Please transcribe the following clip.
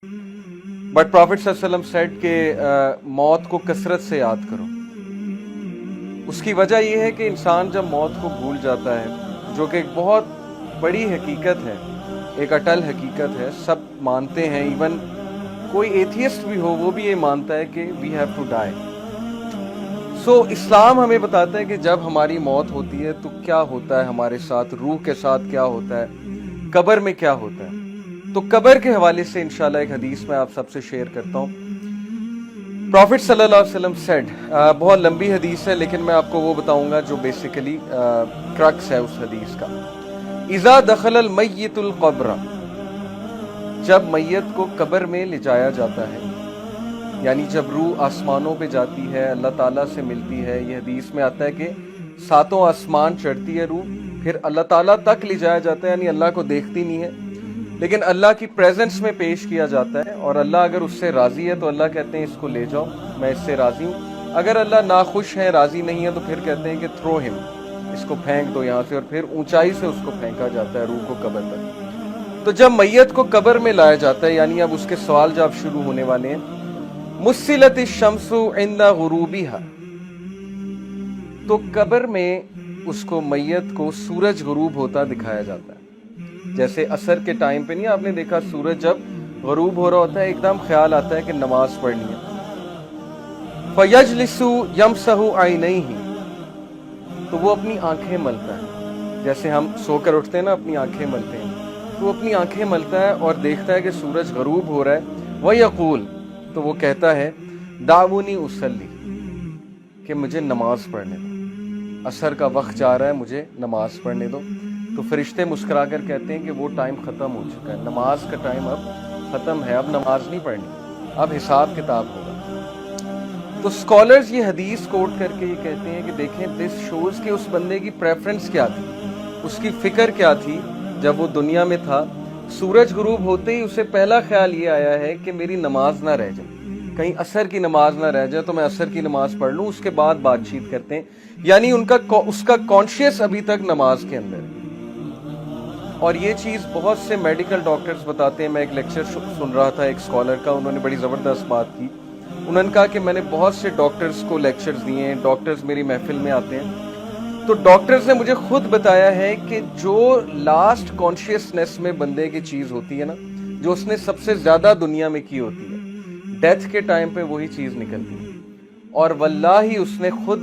But profit सल्लल्लाहु अलैहि वसल्लम सेड कि मौत को कसरत से याद करो। उसकी वजह यह है कि इंसान जब मौत को भूल जाता है, जो कि एक बहुत बड़ी हकीकत है, एक अटल हकीकत है, सब मानते हैं, इवन कोई एथियस्ट भी हो वो भी ये मानता है कि वी हैव टू डाई। सो इस्लाम हमें बताता है कि जब हमारी मौत होती है तो क्या होता है हमारे साथ, रूह के साथ क्या होता है, कब्र में क्या होता है। तो कब्र के हवाले से इंशाल्लाह एक हदीस मैं आप सबसे शेयर करता हूँ। प्रॉफिट सल्लल्लाहु अलैहि वसल्लम सेड, बहुत लंबी हदीस है लेकिन मैं आपको वो बताऊंगा जो बेसिकली क्रक्स है उस हदीस का। इज़ा दखलल मय्यितुल क़ब्र, जब मैयत को कब्र में ले जाया जाता है, यानी जब रूह आसमानों पे जाती है, अल्लाह ताला से मिलती है। ये हदीस में आता है कि 7 आसमान चढ़ती है रूह, फिर अल्लाह ताला तक ले जाया जाता है, यानी अल्लाह को देखती नहीं है लेकिन अल्लाह की प्रेजेंस में पेश किया जाता है। और अल्लाह अगर उससे राजी है तो अल्लाह कहते हैं इसको ले जाओ, मैं इससे राजी हूँ। अगर अल्लाह नाखुश है, राजी नहीं है, तो फिर कहते हैं कि थ्रो हिम, इसको फेंक दो यहाँ से, और फिर ऊंचाई से उसको फेंका जाता है रूह को कब्र पर। तो जब मैयत को कब्र में लाया जाता है, यानी अब उसके सवाल जवाब शुरू होने वाले हैं। मुस्सिलत शम्सु इंदा गुरूबिहा, तो कब्र में उसको मैयत को सूरज गुरूब होता दिखाया जाता है। जैसे असर के टाइम पे नहीं आपने देखा, सूरज जब गुरूब हो रहा होता है एकदम ख्याल आता है कि नमाज पढ़नी है। फयजलिसु यमसहु आइनैहि, तो वो अपनी आंखें मलता है, जैसे हम सोकर उठते हैं ना अपनी आंखें मलते हैं, तो वो अपनी आंखें मलता है और देखता है कि सूरज गुरूब हो रहा है। वयक़ूल, तो वो कहता है दाऊनी उसल्ली, कि मुझे नमाज पढ़ने दो, असर का वक्त जा रहा है, मुझे नमाज पढ़ने दो। तो फरिश्ते मुस्कुरा कर कहते हैं कि वो टाइम ख़त्म हो चुका है, नमाज का टाइम अब ख़त्म है, अब नमाज नहीं पढ़नी, अब हिसाब किताब होगा। तो स्कॉलर्स ये हदीस कोट करके ये कहते हैं कि देखें, दिस शोज़ कि उस बंदे की प्रेफरेंस क्या थी, उसकी फ़िक्र क्या थी जब वो दुनिया में था। सूरज गुरूब होते ही उसे पहला ख्याल ये आया है कि मेरी नमाज ना रह जाए, कहीं असर की नमाज ना रह जाए, तो मैं असर की नमाज पढ़ लूँ, उसके बाद बातचीत करते हैं। यानी उसका कॉन्शियस अभी तक नमाज के अंदर है। और ये चीज़ बहुत से मेडिकल डॉक्टर्स बताते हैं। मैं एक लेक्चर सुन रहा था एक स्कॉलर का, उन्होंने बड़ी ज़बरदस्त बात की। उन्होंने कहा कि मैंने बहुत से डॉक्टर्स को लेक्चर्स दिए हैं, डॉक्टर्स मेरी महफिल में आते हैं, तो डॉक्टर्स ने मुझे खुद बताया है कि जो लास्ट कॉन्शियसनेस में बंदे की चीज़ होती है ना, जो उसने सबसे ज़्यादा दुनिया में की होती है, डेथ के टाइम पे वही चीज़ निकलती है। और वल्लाही उसने खुद